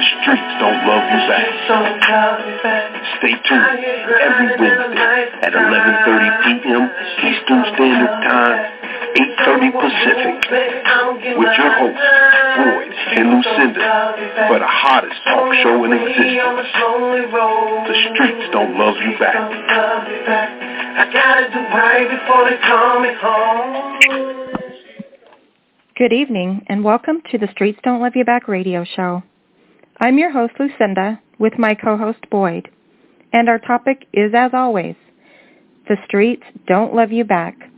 streets don't love you back. Stay tuned every Wednesday at 11:30 p.m. Eastern Standard Time, 8:30 Pacific, with your hosts, Boyd and Lucinda, for the hottest talk show in existence. The streets don't love you back. I gotta do right before they call me home. Good evening, and welcome to the Streets Don't Love You Back radio show. I'm your host, Lucinda, with my co-host, Boyd, and our topic is, as always, the streets don't love you back.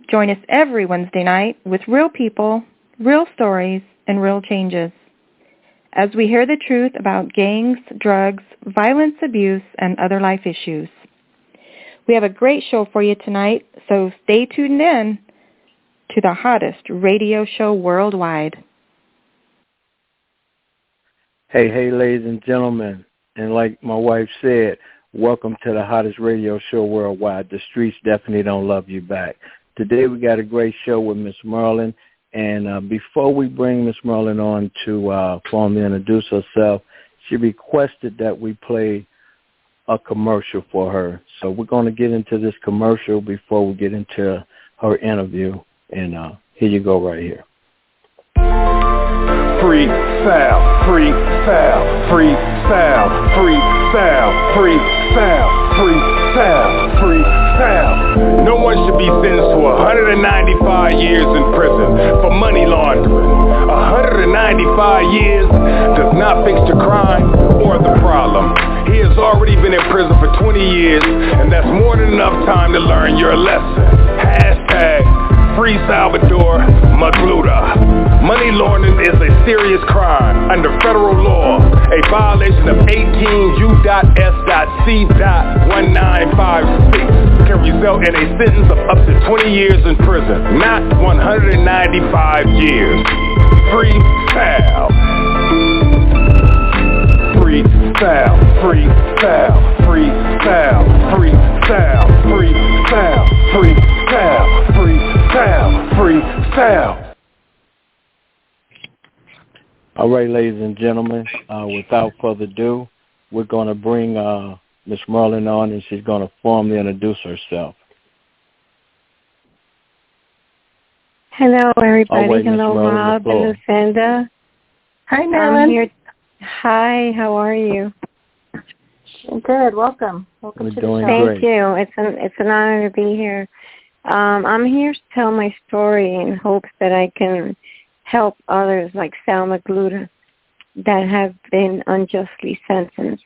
Join us every Wednesday night with real people, real stories, and real changes, as we hear the truth about gangs, drugs, violence, abuse, and other life issues. We have a great show for you tonight, so stay tuned in to the hottest radio show worldwide. Hey, ladies and gentlemen, and like my wife said, welcome to the hottest radio show worldwide. The streets definitely don't love you back. Today we got a great show with Miss Merlin, and before we bring Miss Merlin on to formally introduce herself, she requested that we play a commercial for her. So we're going to get into this commercial before we get into her interview. And here you go right here. Free Sal, free Sal, free Sal, free Sal, free Sal, free Sal, free Sal. No one should be sentenced to 195 years in prison for money laundering. 195 years does not fix the crime or the problem. He has already been in prison for 20 years, and that's more than enough time to learn your lesson. Hashtag Free Salvador Magluta. Money laundering is a serious crime under federal law. A violation of 18 U.S.C.1956 can result in a sentence of up to 20 years in prison, not 195 years. Free Sal. Free Sal, free Sal, free Sal, free Sal, free Sal, free Sal, free Sal, free Sal. All right, ladies and gentlemen, without further ado, we're going to bring Miss Merlin on, and she's going to formally introduce herself. Hello, everybody. Right, hello, Merlin, Rob and Lucinda. Hi, Marilyn. Hi, how are you? Good. Welcome. Welcome We're to the doing show. great. Thank you. It's an honor to be here. I'm here to tell my story in hopes that I can help others like Sal Magluta that have been unjustly sentenced.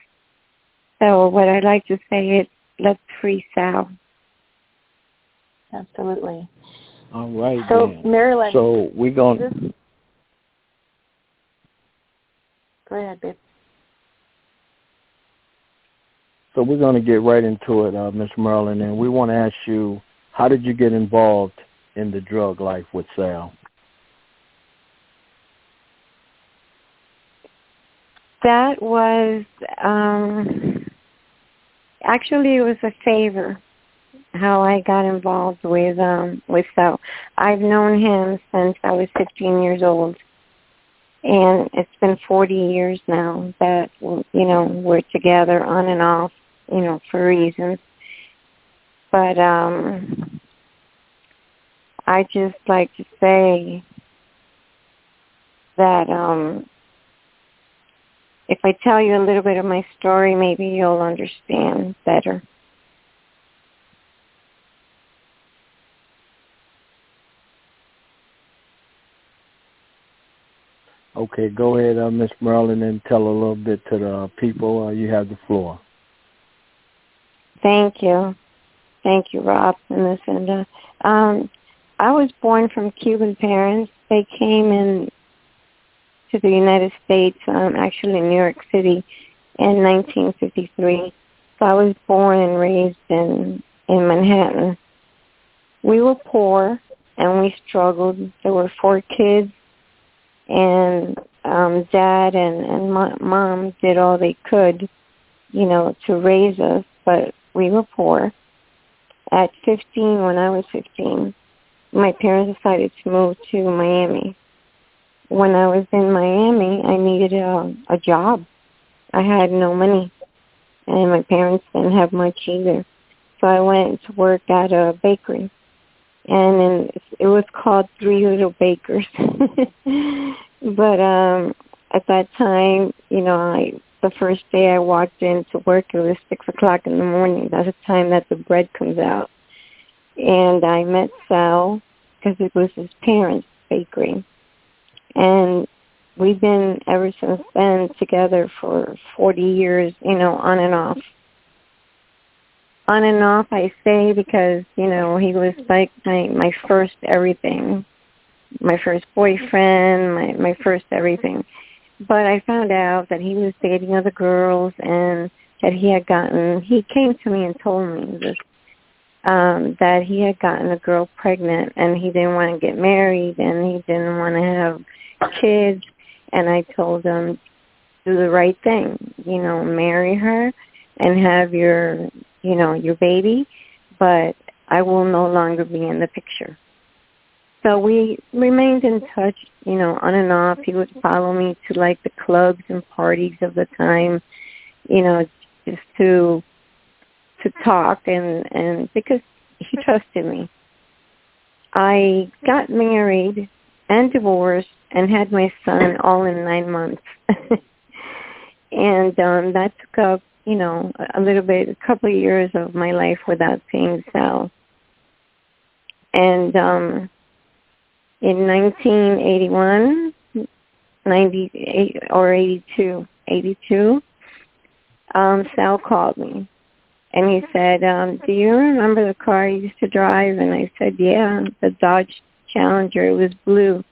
So what I'd like to say is, let's free Sal. Absolutely. All right, So, then. Marilyn. So we're going to... Go ahead, babe. So we're going to get right into it, Miss Merlin, and we want to ask you, how did you get involved in the drug life with Sal? That was, actually it was a favor how I got involved with Sal. I've known him since I was 15 years old. And it's been 40 years now that, we're together on and off, for reasons. But I just like to say that if I tell you a little bit of my story, maybe you'll understand better. Okay, go ahead, Miss Merlin, and tell a little bit to the people. You have the floor. Thank you. Thank you, Rob and Lucinda. I was born from Cuban parents. They came in to the United States, actually in New York City, in 1953. So I was born and raised in Manhattan. We were poor, and we struggled. There were 4 kids, and Dad and Mom did all they could, to raise us, but we were poor. At 15, when I was 15, my parents decided to move to Miami. when I was in Miami, I needed a job. I had no money, and my parents didn't have much either. So I went to work at a bakery, and then it was called Three Little Bakers. But at that time, the first day I walked into work, it was 6 o'clock in the morning. That's the time that the bread comes out. And I met Sal because it was his parents' bakery. And we've been ever since then together for 40 years, on and off. On and off, I say, because, he was like my first everything, my first boyfriend, my first everything. But I found out that he was dating other girls and that he came to me and told me this, that he had gotten a girl pregnant and he didn't want to get married and he didn't want to have kids. And I told him, do the right thing, marry her and have your baby, but I will no longer be in the picture. So we remained in touch, on and off. He would follow me to like the clubs and parties of the time, just to talk and because he trusted me. I got married and divorced and had my son all in 9 months. And that took up, a couple of years of my life without seeing Sal. And in 1981, 98 or 82, Sal called me. And he said, do you remember the car you used to drive? And I said, yeah, the Dodge Challenger. It was blue.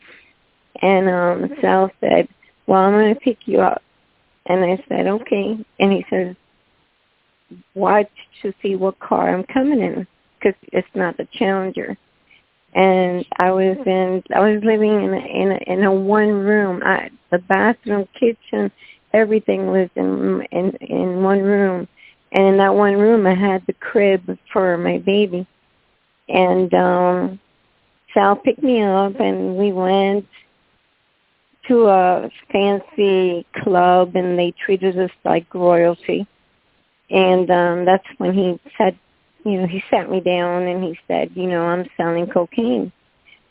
And Sal said, well, I'm going to pick you up. And I said, okay. And he says, watch to see what car I'm coming in, because it's not the Challenger. And I was living in a one room. The bathroom, kitchen, everything was in one room. And in that one room, I had the crib for my baby. And Sal picked me up, and we went to a fancy club, and they treated us like royalty. And that's when he said, he sat me down, and he said, I'm selling cocaine.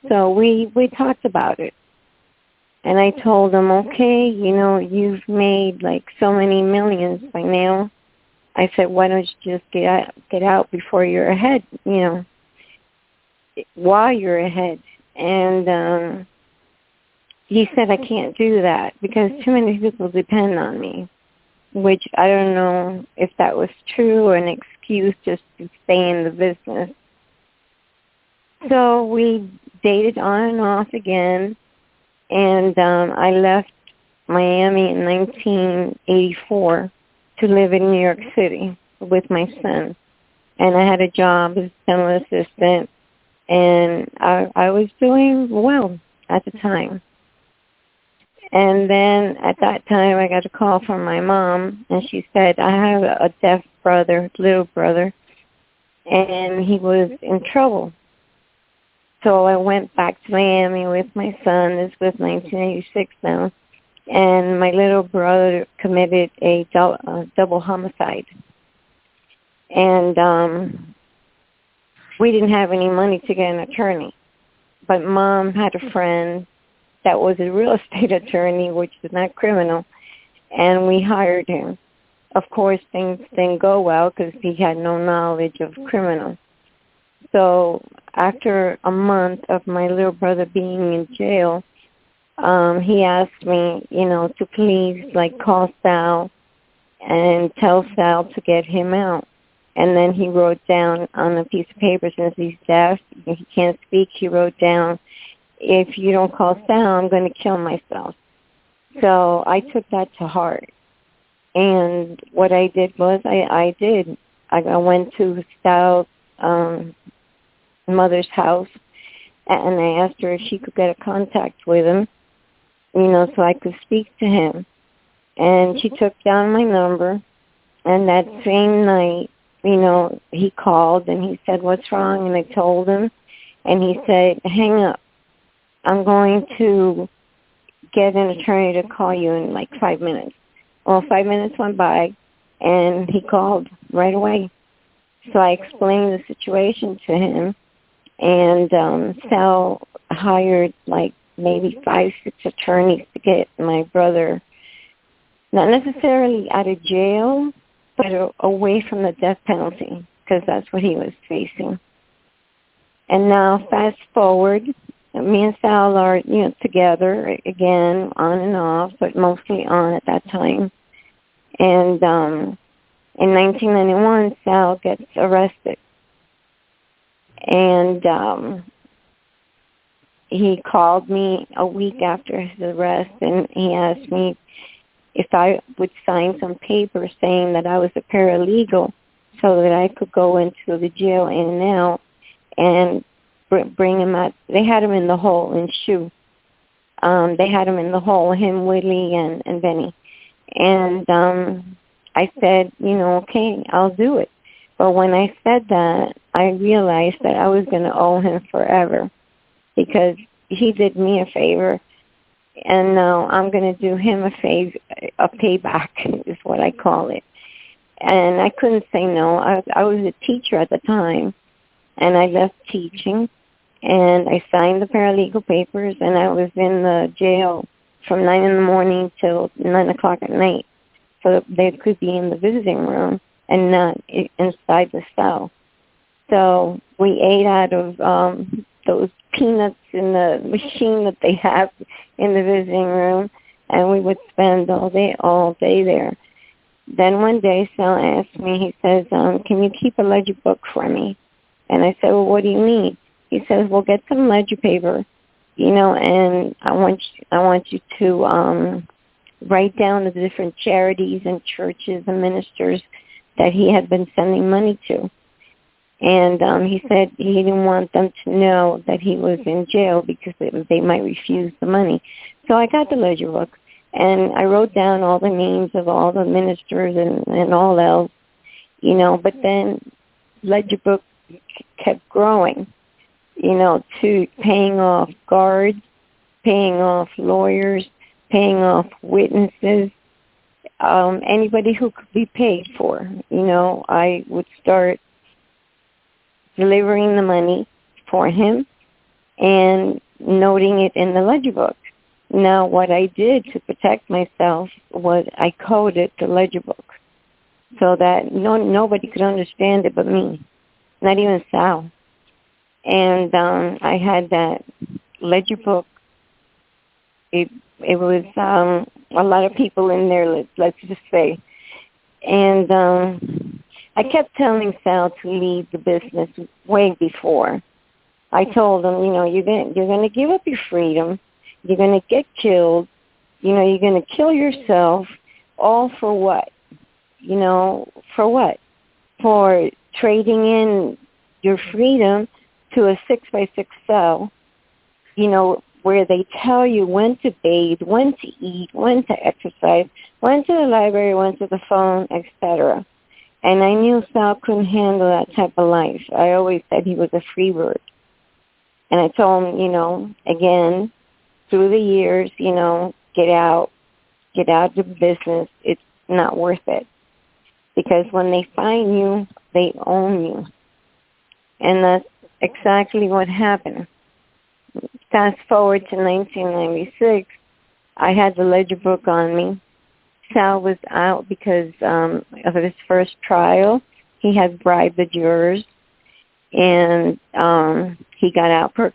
So we talked about it. And I told him, okay, you've made like so many millions by now. I said, why don't you just get out before you're ahead, while you're ahead. And he said, I can't do that because too many people depend on me, which I don't know if that was true or an excuse just to stay in the business. So we dated on and off again, and I left Miami in 1984 to live in New York City with my son. And I had a job as a dental assistant, and I was doing well at the time. And then at that time, I got a call from my mom, and she said, I have a deaf little brother, and he was in trouble. So I went back to Miami with my son. This was 1986 now. And my little brother committed a double homicide. And we didn't have any money to get an attorney. But Mom had a friend that was a real estate attorney, which is not criminal, and we hired him. Of course, things didn't go well because he had no knowledge of criminal. So after a month of my little brother being in jail, he asked me, to please, call Sal and tell Sal to get him out. And then he wrote down on a piece of paper, since he's deaf, he can't speak, he wrote down, if you don't call Sal, I'm going to kill myself. So I took that to heart. And what I did was I went to Sal's mother's house, and I asked her if she could get a contact with him, so I could speak to him. And she took down my number, and that same night, he called, and he said, what's wrong? And I told him, and he said, hang up. I'm going to get an attorney to call you in like 5 minutes. Well, 5 minutes went by, and he called right away. So I explained the situation to him, and Sal hired like maybe 5, 6 attorneys to get my brother, not necessarily out of jail, but away from the death penalty, because that's what he was facing. And now, fast forward, me and Sal are, together again, on and off, but mostly on at that time. And in 1991, Sal gets arrested. And he called me a week after his arrest, and he asked me if I would sign some papers saying that I was a paralegal so that I could go into the jail in and out and bring him out. They had him in the hole in Shoe. They had him in the hole, him, Willy, and Benny. And I said, okay, I'll do it. But when I said that, I realized that I was going to owe him forever because he did me a favor, and now I'm going to do him a favor, a payback is what I call it. And I couldn't say no. I was a teacher at the time, and I left teaching, and I signed the paralegal papers, and I was in the jail from 9 in the morning till 9 o'clock at night, so that they could be in the visiting room and not inside the cell. So we ate out of those peanuts in the machine that they have in the visiting room, and we would spend all day there. Then one day, Sal asked me, he says, can you keep a ledger book for me? And I said, well, what do you need? He says, well, get some ledger paper, and I want you to write down the different charities and churches and ministers that he had been sending money to. And he said he didn't want them to know that he was in jail because they might refuse the money. So I got the ledger book, and I wrote down all the names of all the ministers and all else, but then ledger book kept growing, to paying off guards, paying off lawyers, paying off witnesses, anybody who could be paid for. I would start delivering the money for him and noting it in the ledger book. Now, what I did to protect myself was I coded the ledger book so that nobody could understand it but me, not even Sal. And I had that ledger book. It was a lot of people in there, let's just say. And I kept telling Sal to leave the business way before. I told him, you're going to give up your freedom. You're going to get killed. You're going to kill yourself. All for what? For what? For trading in your freedom to a 6x6 cell, where they tell you when to bathe, when to eat, when to exercise, when to the library, when to the phone, etc. And I knew Sal couldn't handle that type of life. I always said he was a free bird. And I told him, again, through the years, get out of the business. It's not worth it. Because when they find you, they own you. And that's exactly what happened. Fast forward to 1996, I had the ledger book on me. Sal was out because of his first trial. He had bribed the jurors, and he got out for a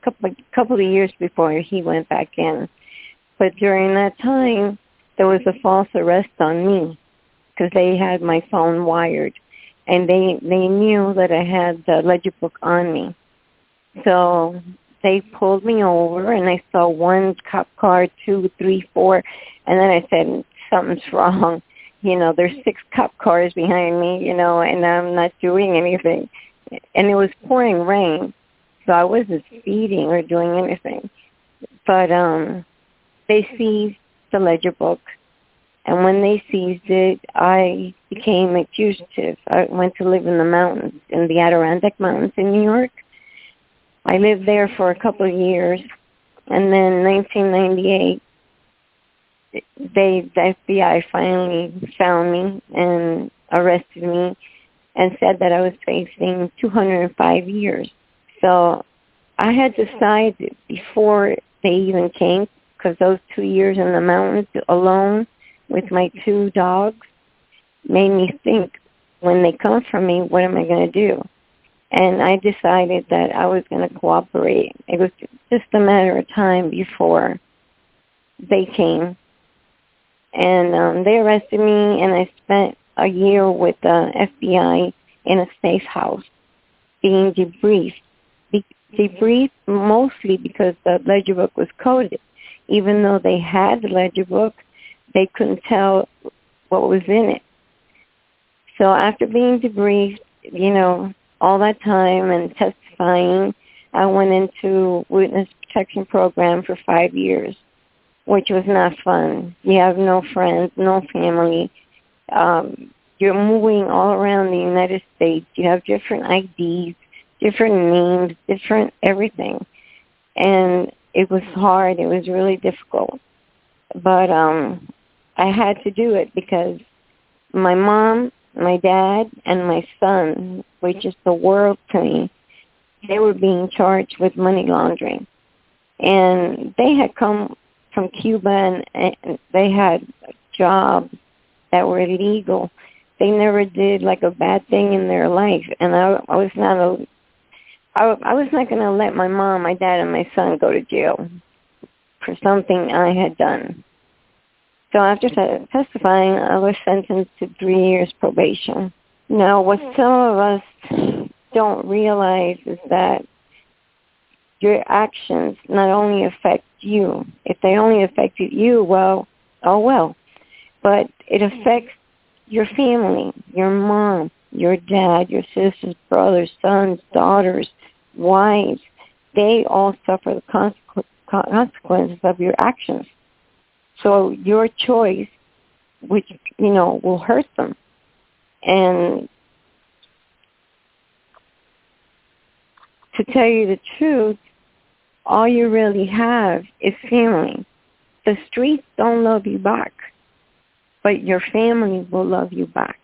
couple of years before he went back in. But during that time, there was a false arrest on me because they had my phone wired, and they knew that I had the ledger book on me. So they pulled me over, and I saw 1 cop car, 2, 3, 4, and then I said, something's wrong. There's 6 cop cars behind me, and I'm not doing anything. And it was pouring rain, so I wasn't speeding or doing anything. But they seized the ledger book, and when they seized it, I became a fugitive. I went to live in the mountains, in the Adirondack Mountains in New York. I lived there for a couple of years, and then in 1998, the FBI finally found me and arrested me and said that I was facing 205 years. So I had decided before they even came, because those 2 years in the mountains alone with my 2 dogs made me think, when they come for me, what am I going to do? And I decided that I was going to cooperate. It was just a matter of time before they came. And they arrested me, and I spent a year with the FBI in a safe house being debriefed. Debriefed mostly because the ledger book was coded. Even though they had the ledger book, they couldn't tell what was in it. So after being debriefed, all that time and testifying, I went into witness protection program for 5 years, which was not fun. You have no friends, no family. You're moving all around the United States. You have different IDs, different names, different everything. And it was hard. It was really difficult. But I had to do it because my mom, my dad, and my son, which is the world to me, they were being charged with money laundering. And they had come from Cuba, and they had jobs that were illegal. They never did like a bad thing in their life, and I was not going to let my mom, my dad, and my son go to jail for something I had done. So after testifying, I was sentenced to 3 years probation. Now, what some of us don't realize is that your actions not only affect you. If they only affected you, well, oh well. But it affects your family, your mom, your dad, your sisters, brothers, sons, daughters, wives. They all suffer the consequences of your actions. So your choice, which, will hurt them. And to tell you the truth, all you really have is family. The streets don't love you back, but your family will love you back.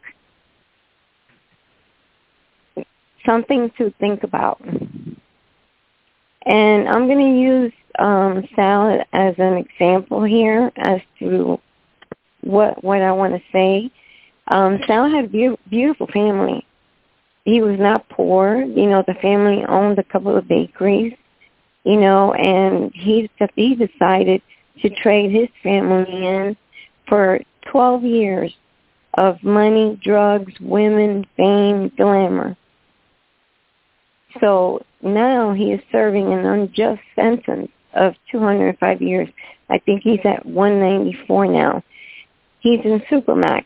Something to think about. And I'm going to use Sal as an example here as to what I want to say. Sal had a beautiful family. He was not poor. The family owned a couple of bakeries, and he decided to trade his family in for 12 years of money, drugs, women, fame, glamour. So now he is serving an unjust sentence of 205 years. I think he's at 194 now. He's in Supermax.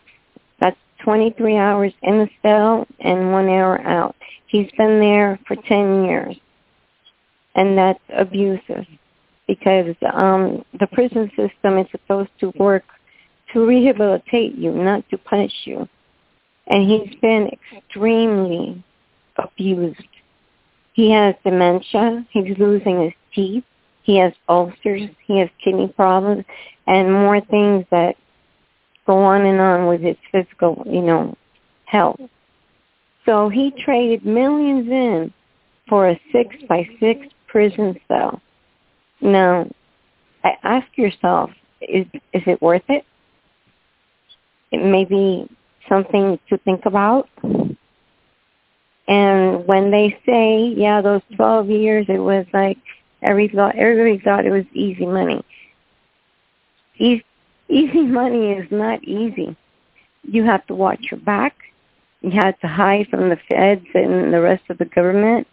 That's 23 hours in the cell and 1 hour out. He's been there for 10 years. And that's abusive because the prison system is supposed to work to rehabilitate you, not to punish you. And he's been extremely abused. He has dementia. He's losing his teeth. He has ulcers. He has kidney problems and more things that go on and on with his physical, health. So he traded millions in for a 6x6 prison cell. Now, ask yourself, is it worth it? It may be something to think about. And when they say, yeah, those 12 years, it was like everybody thought it was easy money. Easy money is not easy. You have to watch your back. You have to hide from the feds and the rest of the government.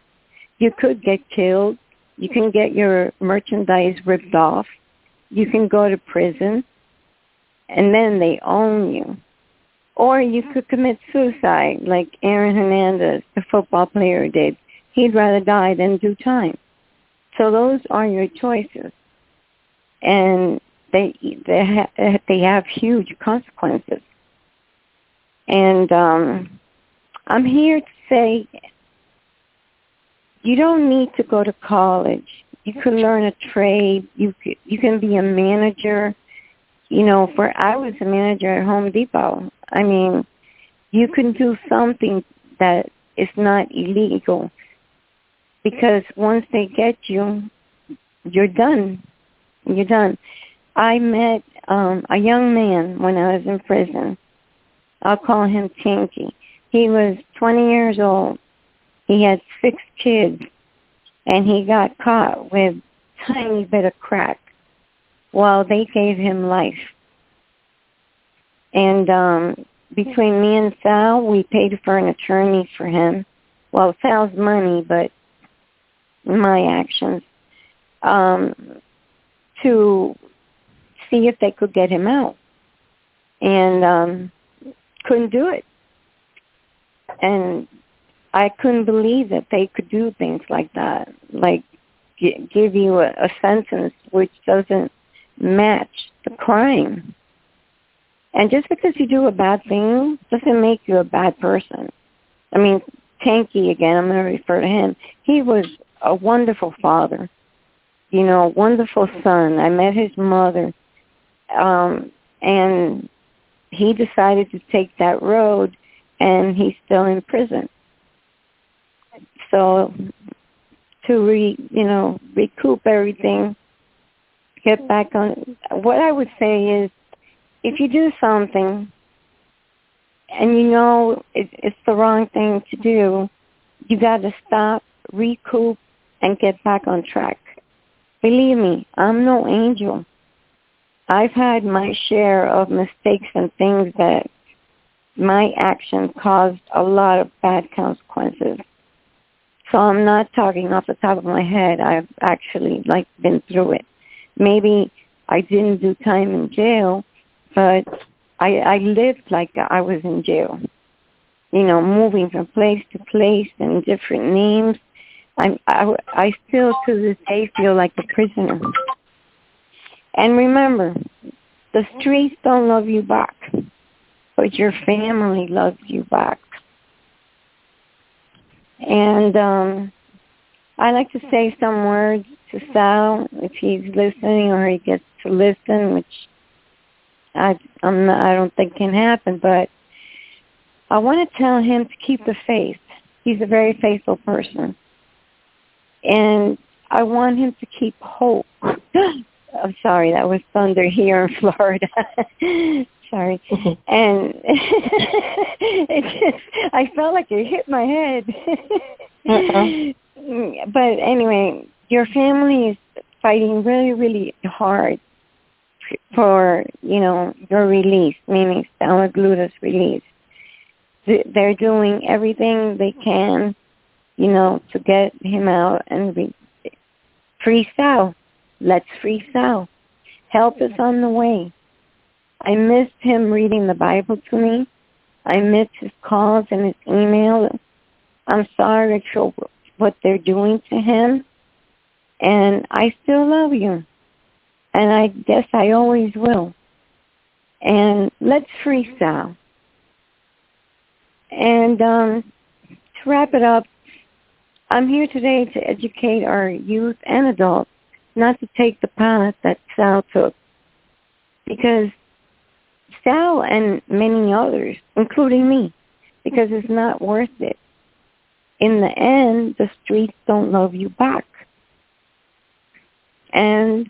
You could get killed. You can get your merchandise ripped off. You can go to prison. And then they own you. Or you could commit suicide like Aaron Hernandez, the football player, did. He'd rather die than do time. So those are your choices. And they have huge consequences. And I'm here to say you don't need to go to college. You can learn a trade. You can be a manager. I was a manager at Home Depot. I mean, you can do something that is not illegal, because once they get you, you're done. You're done. I met a young man when I was in prison. I'll call him Tinky. He was 20 years old. He had 6 kids, and he got caught with a tiny bit of crack while they gave him life. And between me and Sal, we paid for an attorney for him. Well, Sal's money, but my actions, to see if they could get him out. And couldn't do it. And I couldn't believe that they could do things like that, like give you a sentence which doesn't match the crime. And just because you do a bad thing doesn't make you a bad person. I mean, Tanky, again, I'm going to refer to him. He was a wonderful father, a wonderful son. I met his mother, and he decided to take that road, and he's still in prison. So to recoup everything, get back on. What I would say is, if you do something and it's the wrong thing to do, you got to stop, recoup, and get back on track. Believe me, I'm no angel. I've had my share of mistakes and things that my action caused a lot of bad consequences. So I'm not talking off the top of my head. I've actually been through it. Maybe I didn't do time in jail, but I lived like I was in jail. Moving from place to place and different names. I still to this day feel like a prisoner. And remember, the streets don't love you back, but your family loves you back. And I like to say some words to Sal if he's listening or he gets to listen, which I don't think can happen. But I want to tell him to keep the faith. He's a very faithful person, and I want him to keep hope. I'm sorry, that was thunder here in Florida. Sorry. And I felt like it hit my head. But anyway, your family is fighting really, really hard for, your release, meaning Sal Magluta's release. They're doing everything they can, to get him out and free Sal. Let's free Sal. Help is on the way. I missed him reading the Bible to me. I missed his calls and his emails. I'm sorry for what they're doing to him. And I still love you. And I guess I always will. And let's free Sal. And to wrap it up, I'm here today to educate our youth and adults not to take the path that Sal took. Because Sal and many others, including me, because it's not worth it. In the end, the streets don't love you back. And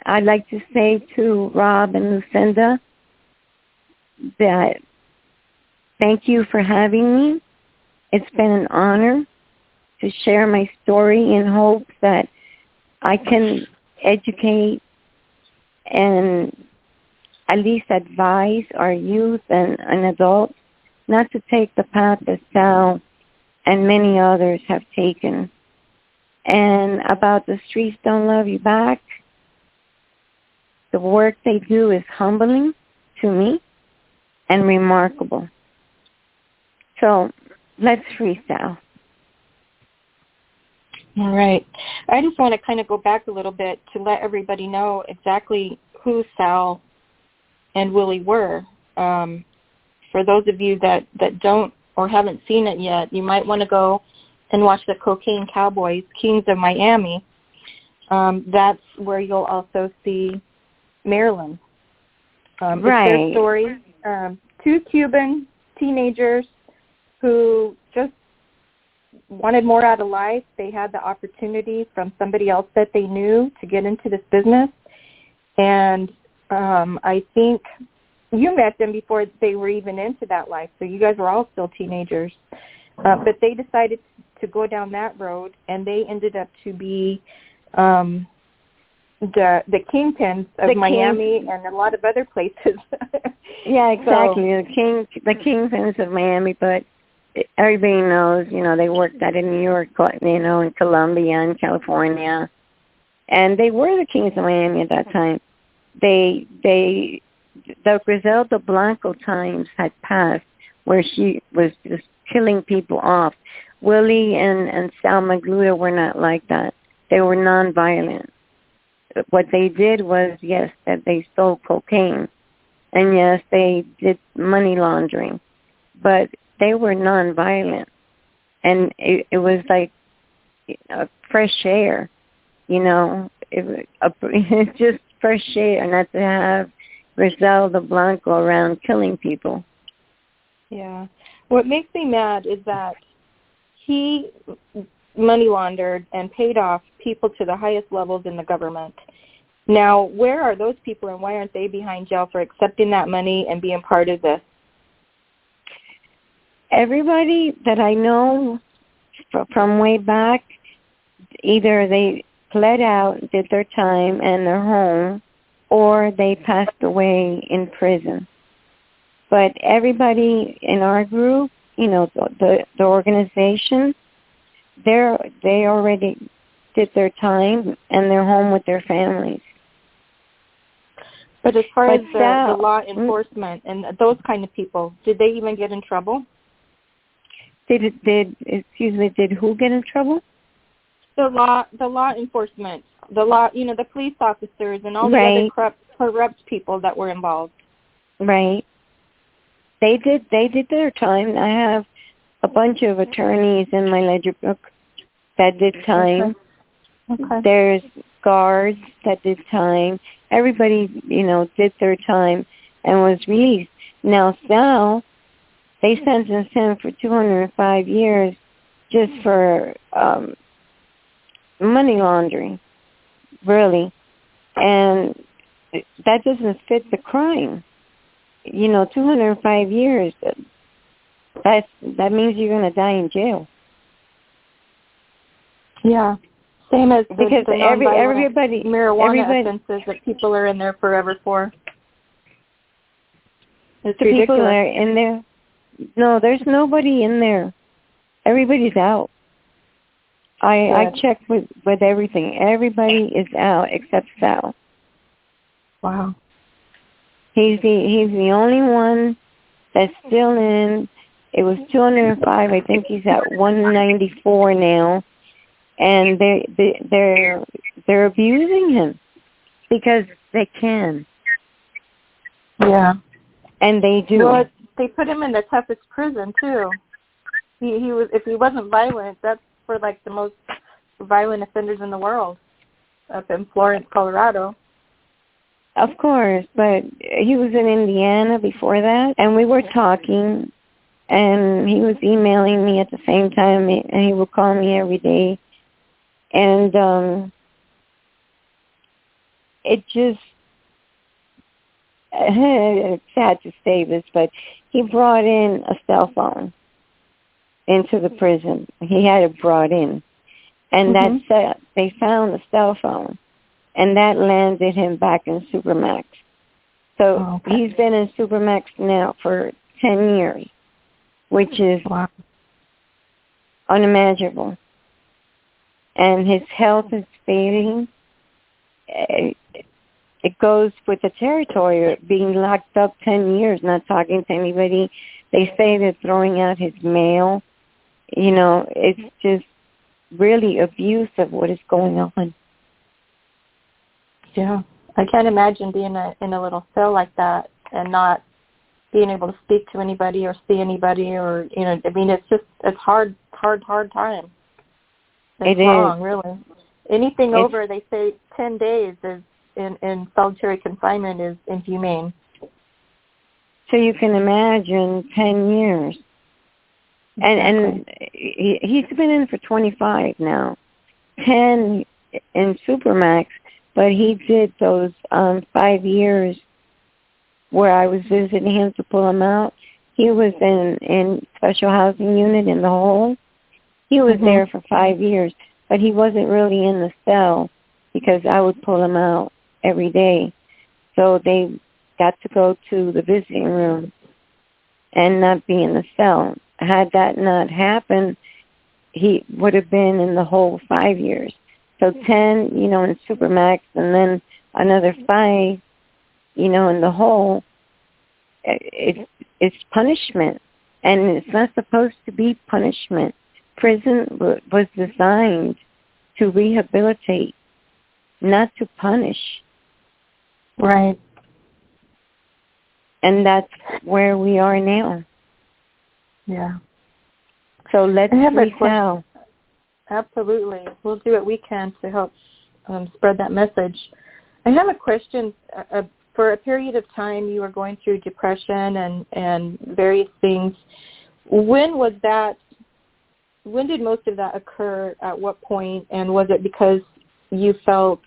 I'd like to say to Rob and Lucinda that thank you for having me. It's been an honor to share my story in hopes that I can educate and at least advise our youth and adults not to take the path that Sal and many others have taken. And about the streets don't love you back, the work they do is humbling to me and remarkable. So let's free Sal. All right. I just want to kind of go back a little bit to let everybody know exactly who Sal and Willy were. For those of you that don't or haven't seen it yet, you might want to go and watch the Cocaine Cowboys, Kings of Miami. That's where you'll also see Marilyn. Right. It's their story. 2 Cuban teenagers who just wanted more out of life. They had the opportunity from somebody else that they knew to get into this business. And I think you met them before they were even into that life, so you guys were all still teenagers. But they decided to go down that road, and they ended up to be the kingpins of Miami and a lot of other places. Yeah, exactly. So, the kingpins of Miami, but everybody knows, they worked out in New York, in Colombia and California, and they were the kings of Miami at that time. The Griselda Blanco times had passed, where she was just killing people off. Willy and Sal Magluta were not like that. They were nonviolent. What they did was, yes, that they stole cocaine, and yes, they did money laundering, but they were nonviolent, and it was like fresh air, it's just fresh air, not to have Griselda Blanco around killing people. Yeah. What makes me mad is that he money laundered and paid off people to the highest levels in the government. Now, where are those people, and why aren't they behind jail for accepting that money and being part of this? Everybody that I know from way back, either they fled out, did their time and they're home, or they passed away in prison. But everybody in our group, the organization, they already did their time and they're home with their families. But as far as the law enforcement and those kind of people, did they even get in trouble? Did who get in trouble? The law enforcement, the police officers and all the other corrupt people that were involved. Right. They did their time. I have a bunch of attorneys in my ledger book that did time. Okay. There's guards that did time. Everybody, did their time and was released. Now, Sal, they sentenced him for 205 years just for money laundering, really. And that doesn't fit the crime. 205 years, that means you're going to die in jail. Yeah. Same as because the everybody marijuana offenses that people are in there forever for. It's the ridiculous. People are in there. No, there's nobody in there. Everybody's out. I checked with everything. Everybody is out except Sal. Wow. He's the only one that's still in. It was 205. I think he's at 194 now, and they're abusing him because they can. Yeah, and they do. Well, they put him in the toughest prison too. He was, if he wasn't violent, that's for like the most violent offenders in the world, up in Florence, Colorado. Of course, but he was in Indiana before that, and we were talking, and he was emailing me at the same time, and he would call me every day, and it just, it's sad to say this, but he brought in a cell phone into the prison. He had it brought in, and they found the cell phone. And that landed him back in Supermax. So he's been in Supermax now for 10 years, which is unimaginable. And his health is fading. It goes with the territory of being locked up 10 years, not talking to anybody. They say they're throwing out his mail. It's just really abusive what is going on. Yeah, I can't imagine being in a little cell like that and not being able to speak to anybody or see anybody or, it's hard time. It's long, really. Anything over, they say 10 days is in solitary confinement is inhumane. So you can imagine 10 years. And he's been in for 25 now. 10 in Supermax, but he did those 5 years where I was visiting him to pull him out. He was in special housing unit in the hole. He was there for 5 years, but he wasn't really in the cell because I would pull him out every day. So they got to go to the visiting room and not be in the cell. Had that not happened, he would have been in the hole 5 years. So 10, in Supermax, and then another 5, in the hole. It's punishment, and it's not supposed to be punishment. Prison was designed to rehabilitate, not to punish. Right. And that's where we are now. Yeah. So let's free Sal. Absolutely. We'll do what we can to help spread that message. I have a question. For a period of time, you were going through depression and various things. When was that? When did most of that occur? At what point? And was it because you felt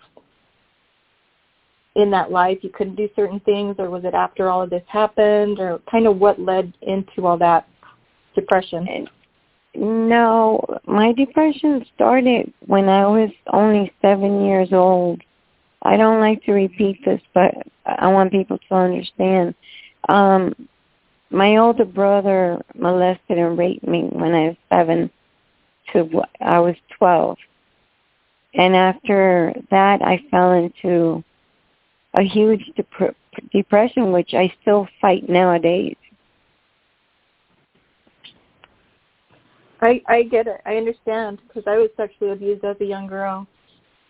in that life you couldn't do certain things, or was it after all of this happened, or kind of what led into all that depression? No, my depression started when I was only 7 years old. I don't like to repeat this, but I want people to understand. My older brother molested and raped me when I was 7 to I was 12. And after that, I fell into a huge depression, which I still fight nowadays. I get it. I understand, because I was sexually abused as a young girl,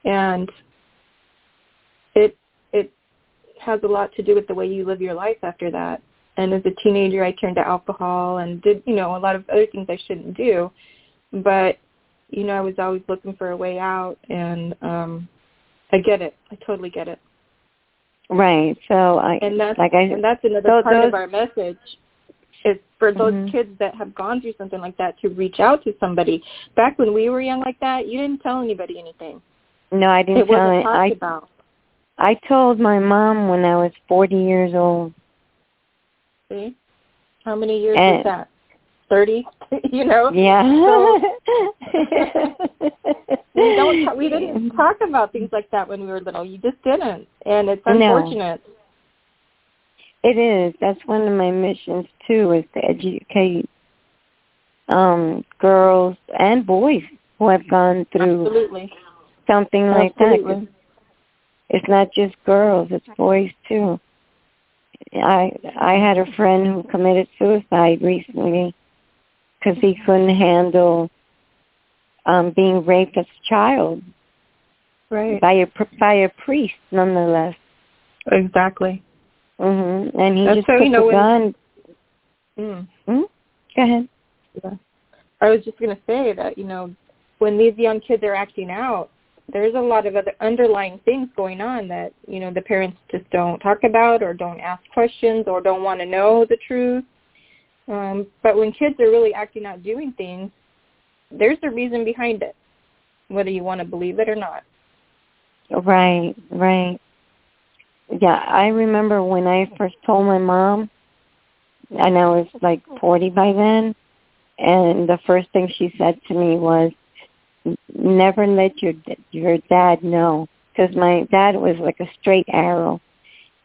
and it has a lot to do with the way you live your life after that. And as a teenager, I turned to alcohol and did, a lot of other things I shouldn't do. But, I was always looking for a way out, and I get it. I totally get it. Right. So that's another part of our message. Is for those kids that have gone through something like that to reach out to somebody. Back when we were young like that, you didn't tell anybody anything. No, I didn't tell it. It wasn't talked about. I told my mom when I was 40 years old. See? How many years was that? 30? Yeah. So, we didn't talk about things like that when we were little. You just didn't. And it's unfortunate. No. It is. That's one of my missions, too, is to educate girls and boys who have gone through something like that. It's not just girls, it's boys, too. I had a friend who committed suicide recently because he couldn't handle being raped as a child. Right. By a priest, nonetheless. Exactly. Mm-hmm. And he just put the gun. Go ahead. Yeah. I was just going to say that, when these young kids are acting out, there's a lot of other underlying things going on that, the parents just don't talk about or don't ask questions or don't want to know the truth. But when kids are really acting out doing things, there's a reason behind it, whether you want to believe it or not. Right. Yeah, I remember when I first told my mom, and I was like 40 by then, and the first thing she said to me was, never let your dad know, because my dad was like a straight arrow.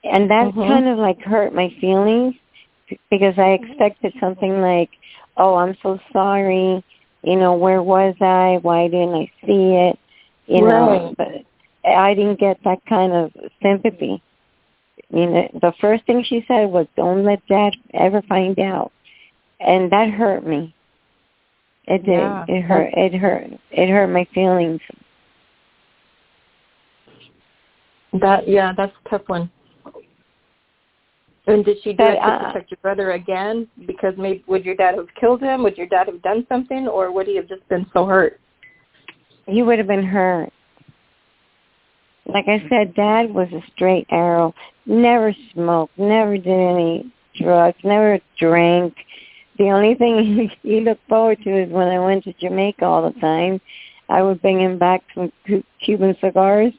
And that kind of like hurt my feelings, because I expected something like, oh, I'm so sorry, where was I? Why didn't I see it? Right. But I didn't get that kind of sympathy. The first thing she said was, don't let Dad ever find out. And that hurt me. It did. Yeah. It hurt. It hurt my feelings. That's a tough one. And did she do it to protect your brother again? Because maybe would your dad have killed him? Would your dad have done something? Or would he have just been so hurt? He would have been hurt. like I said, Dad was a straight arrow. Never smoked, never did any drugs, never drank. The only thing he looked forward to is when I went to Jamaica all the time, I would bring him back some Cuban cigars,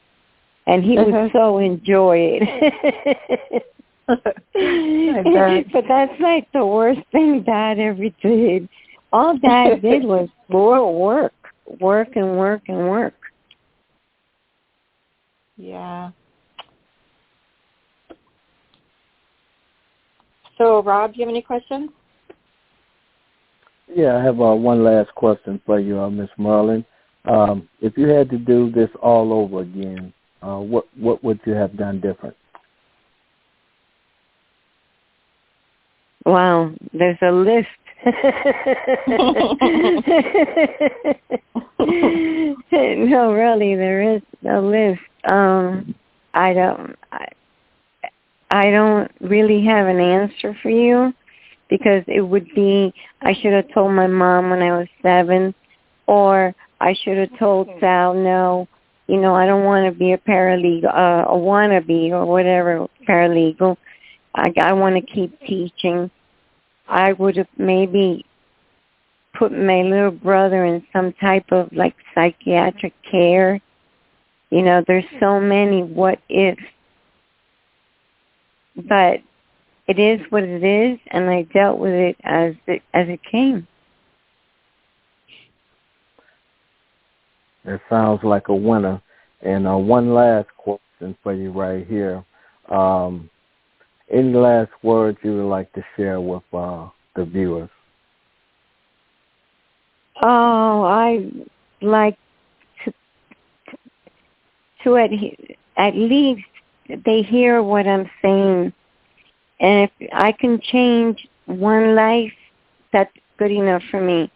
and he would so enjoy it. But that's like the worst thing Dad ever did. All Dad did was work and work and work. Yeah. So, Rob, do you have any questions? Yeah, I have one last question for you, Miss Merlin. If you had to do this all over again, what would you have done different? Wow, there's a list. No, really, there is a list. I don't really have an answer for you, because it would be, I should have told my mom when I was 7, or I should have told Sal, no, I don't want to be a paralegal, a wannabe or whatever paralegal. I want to keep teaching. I would have maybe put my little brother in some type of like psychiatric care. There's so many what ifs. But it is what it is, and I dealt with it as it came. It sounds like a winner. And one last question for you right here. Any last words you would like to share with the viewers? Oh, I like to at least they hear what I'm saying. And if I can change one life, that's good enough for me.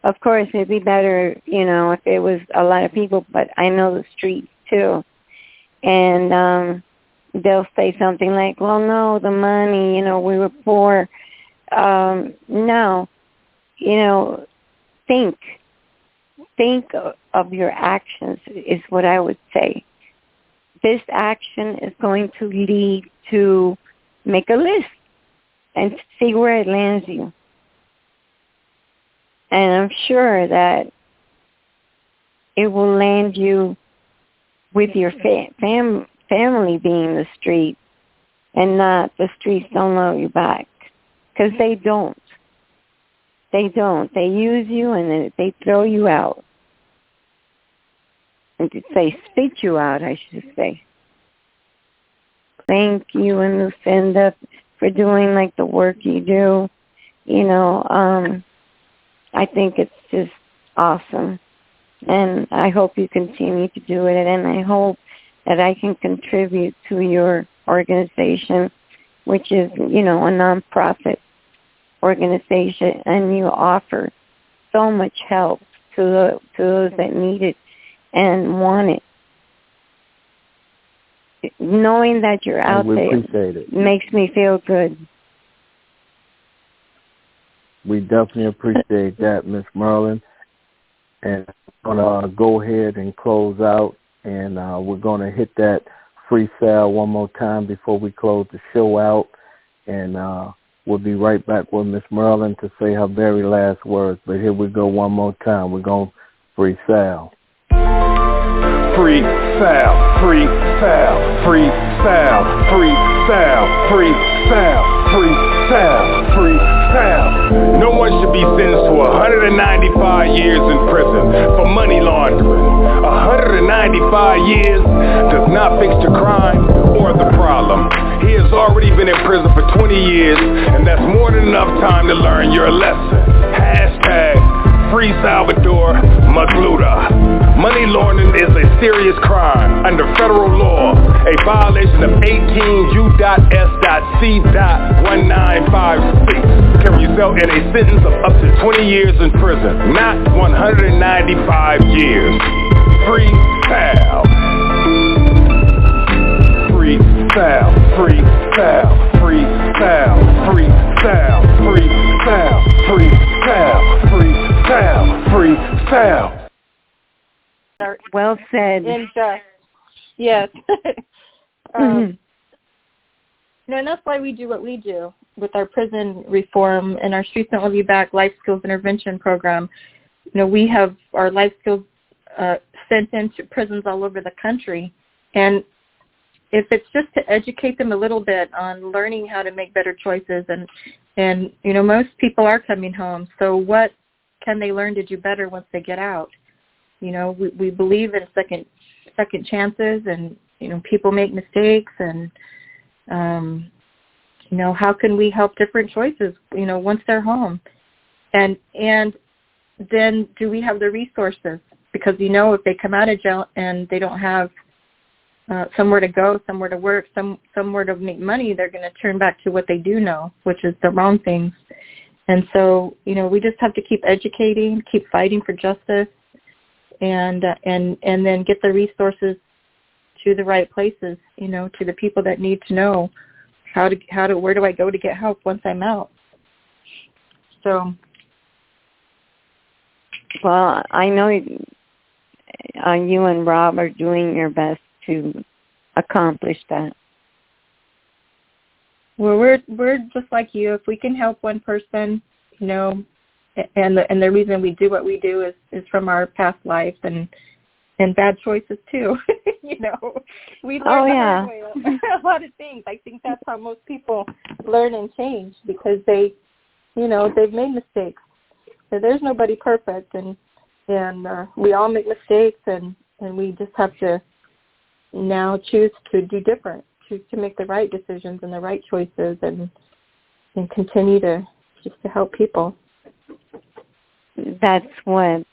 Of course, it'd be better, if it was a lot of people, but I know the streets too. And they'll say something like, well, no, the money, we were poor. No, think of your actions is what I would say. This action is going to lead to make a list and see where it lands you. And I'm sure that it will land you with your family being the street, and not the streets don't love you back. Because they don't. They don't. They use you and then they throw you out. And they spit you out, I should say. Thank you and Lucinda for doing like the work you do. I think it's just awesome. And I hope you continue to do it. And I hope that I can contribute to your organization, which is, a nonprofit organization. And you offer so much help to those that need it and want it. Knowing that you're out there makes me feel good. We definitely appreciate that, Miss Merlin. And I'm going to go ahead and close out, and we're going to hit that freestyle one more time before we close the show out. And we'll be right back with Miss Merlin to say her very last words. But here we go one more time. We're going to freestyle. Free Sal, free Sal, free Sal, free Sal, free Sal, free Sal, free Sal. No one should be sentenced to 195 years in prison for money laundering. 195 years does not fix the crime or the problem. He has already been in prison for 20 years, and that's more than enough time to learn your lesson. Free Salvador Magluta. Money laundering is a serious crime under federal law, a violation of 18 U.S.C.1956 can result in a sentence of up to 20 years in prison, not 195 years. Free Sal. Free Sal, free Sal, free Sal, free Sal, free Sal, free Sal, free Sal, free Sal. Well said. And Yes. And that's why we do what we do with our prison reform and our Streets Don't Love You Back life skills intervention program. We have our life skills sent into prisons all over the country. And if it's just to educate them a little bit on learning how to make better choices, and most people are coming home, so what can they learn to do better once they get out? We believe in second chances, and people make mistakes, and how can we help different choices once they're home, and then do we have the resources? Because if they come out of jail and they don't have somewhere to go, somewhere to work, somewhere to make money, they're going to turn back to what they do know, which is the wrong things. And so, we just have to keep educating, keep fighting for justice, and then get the resources to the right places, to the people that need to know where do I go to get help once I'm out. So. Well, I know you and Rob are doing your best to accomplish that. Well, we're just like you. If we can help one person, and the reason we do what we do is from our past life and bad choices too. We learn the hard way a lot of things. I think that's how most people learn and change, because they've made mistakes. So there's nobody perfect, and we all make mistakes, and we just have to now choose to do different, choose to make the right decisions and the right choices, and continue to help people. That's what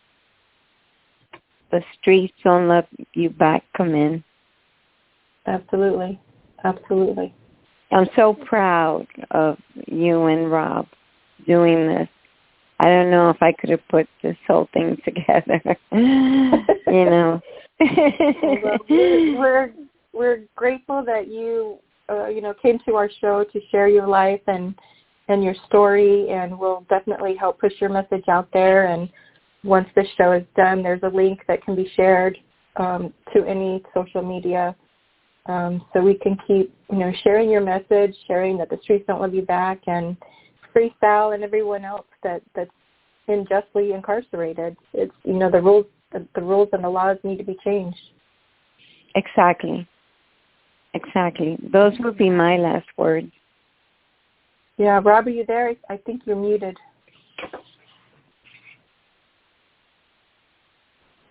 the Streets Don't Love You Back come in. Absolutely. Absolutely. I'm so proud of you and Rob doing this. I don't know if I could have put this whole thing together, Well, we're grateful that you, came to our show to share your life and your story, and we'll definitely help push your message out there. And once this show is done, there's a link that can be shared to any social media, so we can keep, sharing your message, sharing that the streets don't love you back, and free Sal and everyone else that's unjustly incarcerated. It's the rules and the laws need to be changed. Exactly. Those would be my last words. Yeah, Rob, are you there? I think you're muted.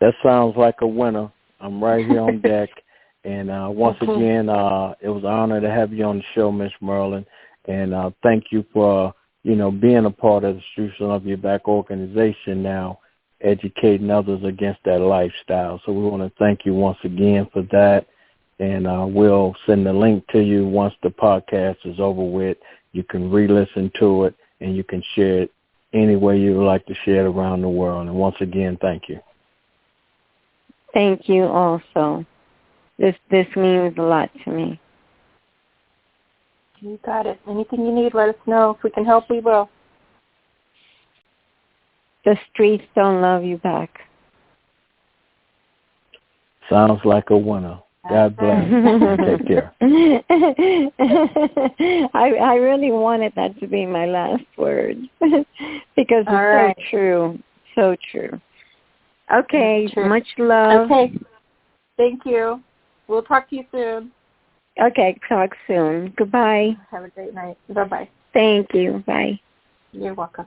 That sounds like a winner. I'm right here on deck. And once again, it was an honor to have you on the show, Miss Merlin. And thank you for, being a part of the Streets Don't Love You Back organization now, educating others against that lifestyle. So we want to thank you once again for that. And we'll send the link to you once the podcast is over with. You can re-listen to it, and you can share it any way you would like to share it around the world. And once again, thank you. Thank you also. This means a lot to me. You got it. Anything you need, let us know. If we can help, we will. The Streets Don't Love You Back. Sounds like a winner. God bless. Take care. I really wanted that to be my last word because it's so true. So true. Okay, true. Much love. Okay. Thank you. We'll talk to you soon. Okay, talk soon. Goodbye. Have a great night. Bye-bye. Thank you. Bye. You're welcome.